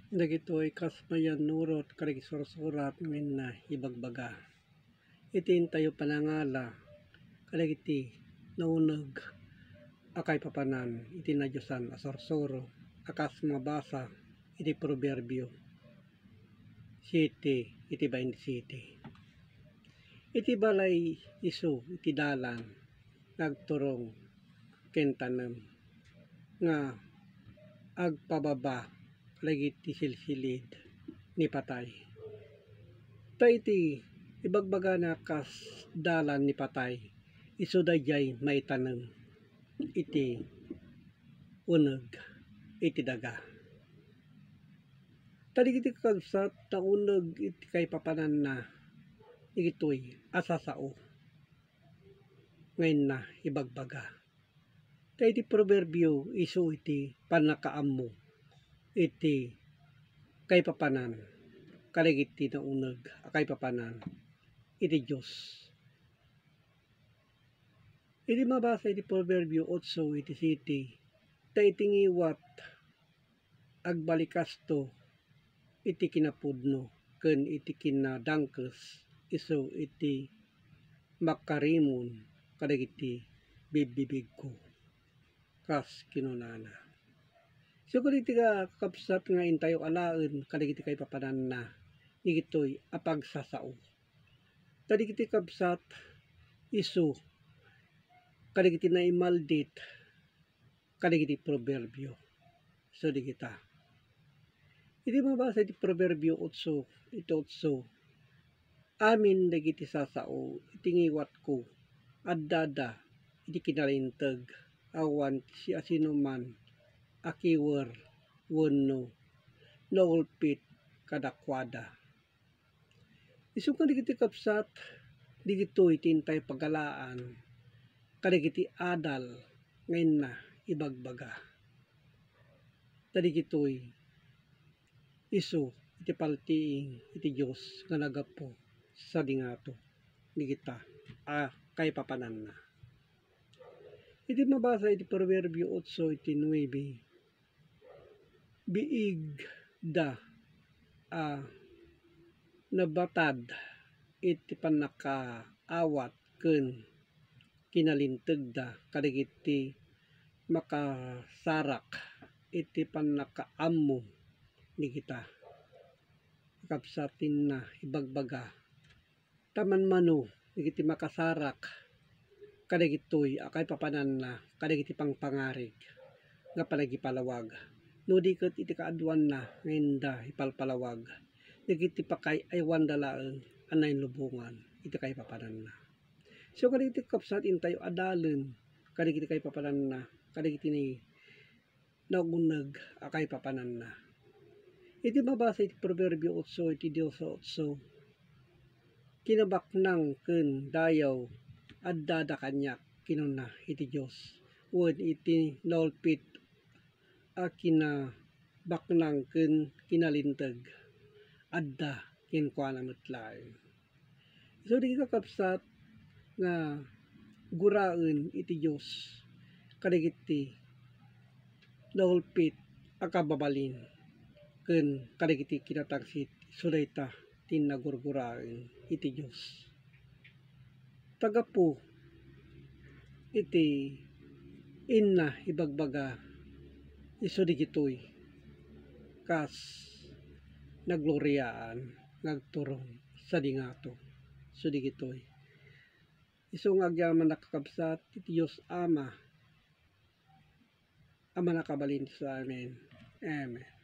Dagitoy kasmayan nurot karigi sursurat min na ibagbaga. Itin tayo panangala karigiti naunag akay papanan iti na Diyosan asursuro akas mabasa iti proverbio city iti 27. Iti balay isu iti dalan nagturong kentanem nga agpababa lagiti silsilid ni patay. Ta iti ibagbaga na kas dalan ni patay isu dayjay maitanem iti uneg iti daga. Tadigiti kabsat na uneg iti kay papanan na igitoy asasao ngayon na ibagbaga. Ta iti proverbio isu iti panakaammo iti kay papanan kaligiti na uneg akay papanan iti Diyos. Iti mabasa iti proverbio 8 iti city ta itingiwat agbalikasto iti kinapudno ken iti kinadangkes isu iti makarimon kadagiti bibibig ko kas kinunana. So kung iti kakapsat nga intayo alaen kadagiti kay papanan na igitoy apagsasao. Kadagiti kapsat isu kadagiti na imaldit kadagiti proverbio. So digita. Iti mabasa iti proverbio 8 iti 8. Amin dagiti sasao itingiwat ko addada iti kinalinteg awan si asino man akiwer wenno naulpit kadakwada. Isu kadagiti kapsat digitoy tintay pagalaan kadagiti adal ngayon na ibagbaga. Tadigitoy isu iti paltiing iti Dios nga nagapu sa dingato digita kay papanan na. Iti mabasa iti proverbio 8 iti 9. Biig da nabatad iti panakaawat ken kinalinteg da kadagiti makasarak iti panakaammo digita. Kapsatin na ibagbaga tamanmano digiti makasarak kadagitoy akay papanan na kadagiti pangpangarig nga panagipalawag. No di ket iti kaadwan na ngayon da ipalpalawag digiti pakay aywan dalaeng anay lubungan iti kay papanan na. So kadagiti kapsat intayo adalen kadagiti kay papanan na kadagiti ni nauneg akay papanan na. Iti mabasa iti proverbio 8 iti 18. Kinabaknang ken dayaw addada kanyak kinuna iti Dios. Wen iti naulpit akina baknang ken kinalinteg adda kenkuana met laeng. So di kakapsat nga guraen iti Dios kadagiti naulpit akababalin ken kadagiti kinatagsit sudayta tinagurguraen iti Dios. Tagapu iti inna ibagbaga isu digitoy kas nagloryaan nagturong sa dingato. So digitoy isu nga agyaman nakakabsat iti Dios Ama nakabalin sa amin. Amen.